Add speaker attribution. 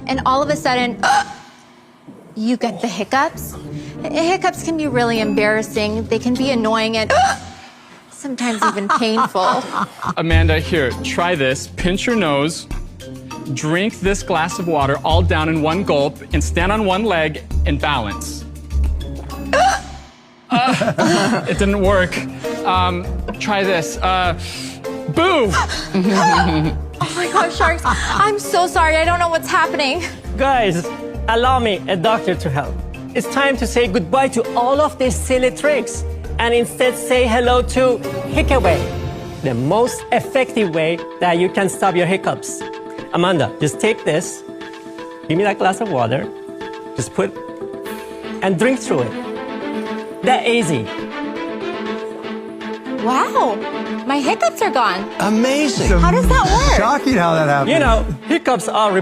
Speaker 1: and all of a sudden, you get the hiccups. Hiccups can be really embarrassing. They can be annoying and sometimes even painful.
Speaker 2: Amanda, here, try this. Pinch your nose, drink this glass of water all down in one gulp, and stand on one leg and balance. It didn't work. Try this. Boo!
Speaker 1: Oh my gosh, Sharks, I'm so sorry. I don't know what's happening.
Speaker 3: Guys, allow me, a doctor, to help. It's time to say goodbye to all of these silly tricks and instead say hello to Hickaway, the most effective way that you can stop your hiccups. Amanda, just take this, give me that glass of water, just put, and drink through it. That easy.
Speaker 1: Wow, my hiccups are gone.
Speaker 4: Amazing.
Speaker 1: How does that work?
Speaker 5: Shocking how that happened.
Speaker 3: You know, hiccups are